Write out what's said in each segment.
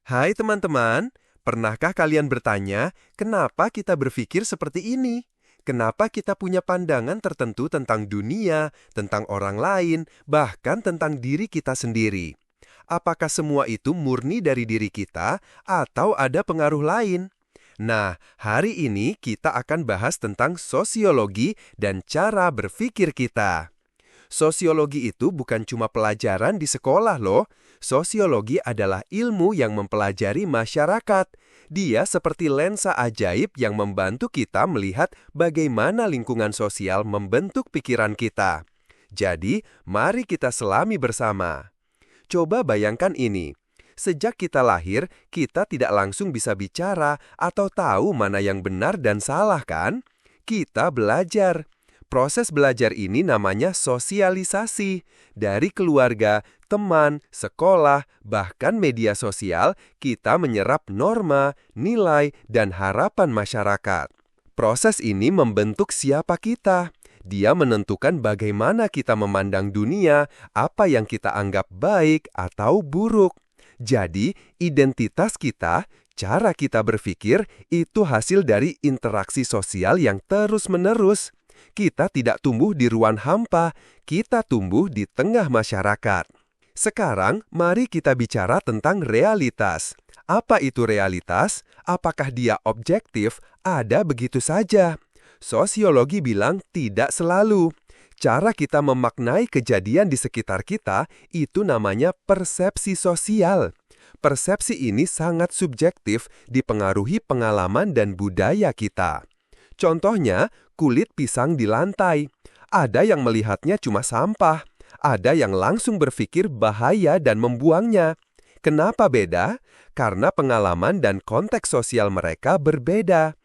Hai teman-teman, pernahkah kalian bertanya, kenapa kita berpikir seperti ini? Kenapa kita punya pandangan tertentu tentang dunia, tentang orang lain, bahkan tentang diri kita sendiri? Apakah semua itu murni dari diri kita atau ada pengaruh lain? Nah, hari ini kita akan bahas tentang sosiologi dan cara berpikir kita. Sosiologi itu bukan cuma pelajaran di sekolah loh. Sosiologi adalah ilmu yang mempelajari masyarakat. Dia seperti lensa ajaib yang membantu kita melihat bagaimana lingkungan sosial membentuk pikiran kita. Jadi, mari kita selami bersama. Coba bayangkan ini. Sejak kita lahir, kita tidak langsung bisa bicara atau tahu mana yang benar dan salah kan? Kita belajar. Proses belajar ini namanya sosialisasi. Dari keluarga, teman, sekolah, bahkan media sosial, kita menyerap norma, nilai, dan harapan masyarakat. Proses ini membentuk siapa kita. Dia menentukan bagaimana kita memandang dunia, apa yang kita anggap baik atau buruk. Jadi, identitas kita, cara kita berpikir, itu hasil dari interaksi sosial yang terus-menerus. Kita tidak tumbuh di ruang hampa, kita tumbuh di tengah masyarakat. Sekarang, mari kita bicara tentang realitas. Apa itu realitas? Apakah dia objektif? Ada begitu saja. Sosiologi bilang tidak selalu. Cara kita memaknai kejadian di sekitar kita, itu namanya persepsi sosial. Persepsi ini sangat subjektif, dipengaruhi pengalaman dan budaya kita. Contohnya, kulit pisang di lantai. Ada yang melihatnya cuma sampah. Ada yang langsung berpikir bahaya dan membuangnya. Kenapa beda? Karena pengalaman dan konteks sosial mereka berbeda.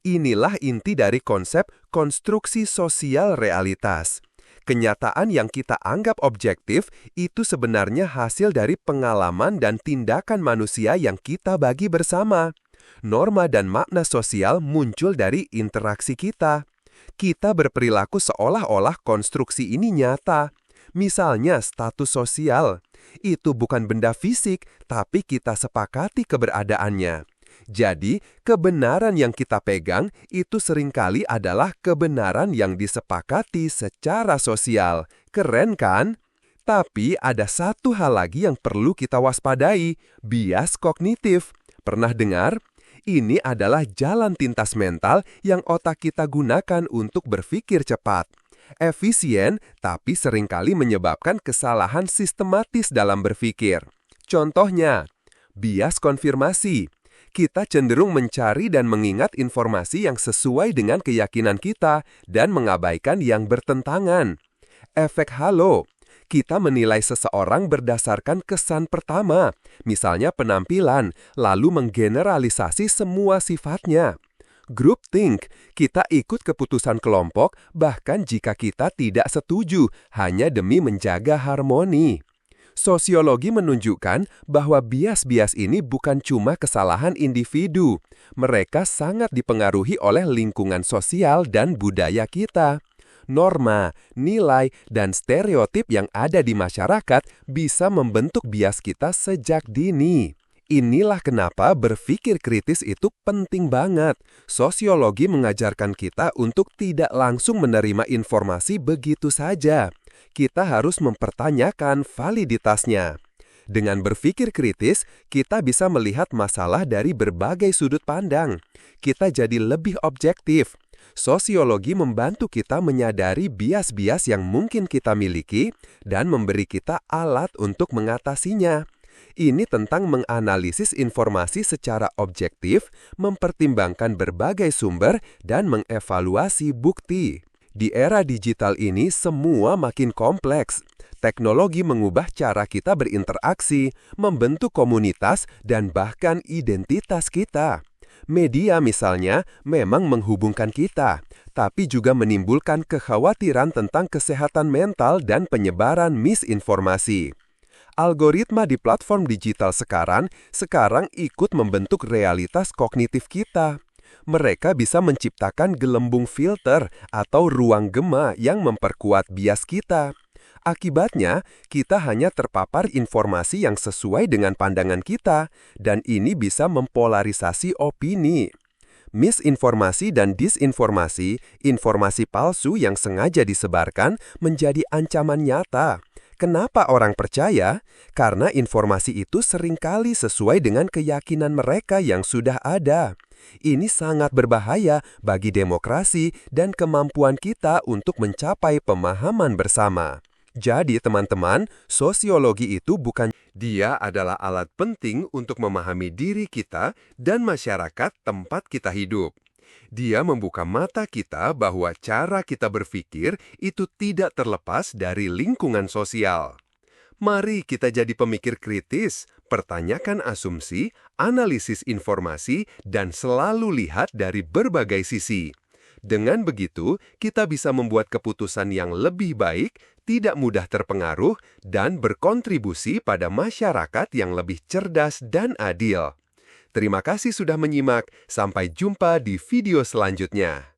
Inilah inti dari konsep konstruksi sosial realitas. Kenyataan yang kita anggap objektif itu sebenarnya hasil dari pengalaman dan tindakan manusia yang kita bagi bersama. Norma dan makna sosial muncul dari interaksi kita. Kita berperilaku seolah-olah konstruksi ini nyata. Misalnya status sosial. Itu bukan benda fisik, tapi kita sepakati keberadaannya. Jadi, kebenaran yang kita pegang itu seringkali adalah kebenaran yang disepakati secara sosial. Keren kan? Tapi ada satu hal lagi yang perlu kita waspadai, bias kognitif. Pernah dengar? Ini adalah jalan pintas mental yang otak kita gunakan untuk berpikir cepat. Efisien, tapi seringkali menyebabkan kesalahan sistematis dalam berpikir. Contohnya, bias konfirmasi. Kita cenderung mencari dan mengingat informasi yang sesuai dengan keyakinan kita dan mengabaikan yang bertentangan. Efek halo. Kita menilai seseorang berdasarkan kesan pertama, misalnya penampilan, lalu menggeneralisasi semua sifatnya. Groupthink, kita ikut keputusan kelompok bahkan jika kita tidak setuju, hanya demi menjaga harmoni. Sosiologi menunjukkan bahwa bias-bias ini bukan cuma kesalahan individu. Mereka sangat dipengaruhi oleh lingkungan sosial dan budaya kita. Norma, nilai, dan stereotip yang ada di masyarakat bisa membentuk bias kita sejak dini. Inilah kenapa berpikir kritis itu penting banget. Sosiologi mengajarkan kita untuk tidak langsung menerima informasi begitu saja. Kita harus mempertanyakan validitasnya. Dengan berpikir kritis, kita bisa melihat masalah dari berbagai sudut pandang. Kita jadi lebih objektif. Sosiologi membantu kita menyadari bias-bias yang mungkin kita miliki dan memberi kita alat untuk mengatasinya. Ini tentang menganalisis informasi secara objektif, mempertimbangkan berbagai sumber, dan mengevaluasi bukti. Di era digital ini, semua makin kompleks. Teknologi mengubah cara kita berinteraksi, membentuk komunitas, dan bahkan identitas kita. Media misalnya memang menghubungkan kita, tapi juga menimbulkan kekhawatiran tentang kesehatan mental dan penyebaran misinformasi. Algoritma di platform digital sekarang ikut membentuk realitas kognitif kita. Mereka bisa menciptakan gelembung filter atau ruang gema yang memperkuat bias kita. Akibatnya, kita hanya terpapar informasi yang sesuai dengan pandangan kita, dan ini bisa mempolarisasi opini. Misinformasi dan disinformasi, informasi palsu yang sengaja disebarkan, menjadi ancaman nyata. Kenapa orang percaya? Karena informasi itu seringkali sesuai dengan keyakinan mereka yang sudah ada. Ini sangat berbahaya bagi demokrasi dan kemampuan kita untuk mencapai pemahaman bersama. Jadi, teman-teman, sosiologi itu bukan dia adalah alat penting untuk memahami diri kita dan masyarakat tempat kita hidup. Dia membuka mata kita bahwa cara kita berpikir itu tidak terlepas dari lingkungan sosial. Mari kita jadi pemikir kritis, pertanyakan asumsi, analisis informasi, dan selalu lihat dari berbagai sisi. Dengan begitu, kita bisa membuat keputusan yang lebih baik, tidak mudah terpengaruh, dan berkontribusi pada masyarakat yang lebih cerdas dan adil. Terima kasih sudah menyimak. Sampai jumpa di video selanjutnya.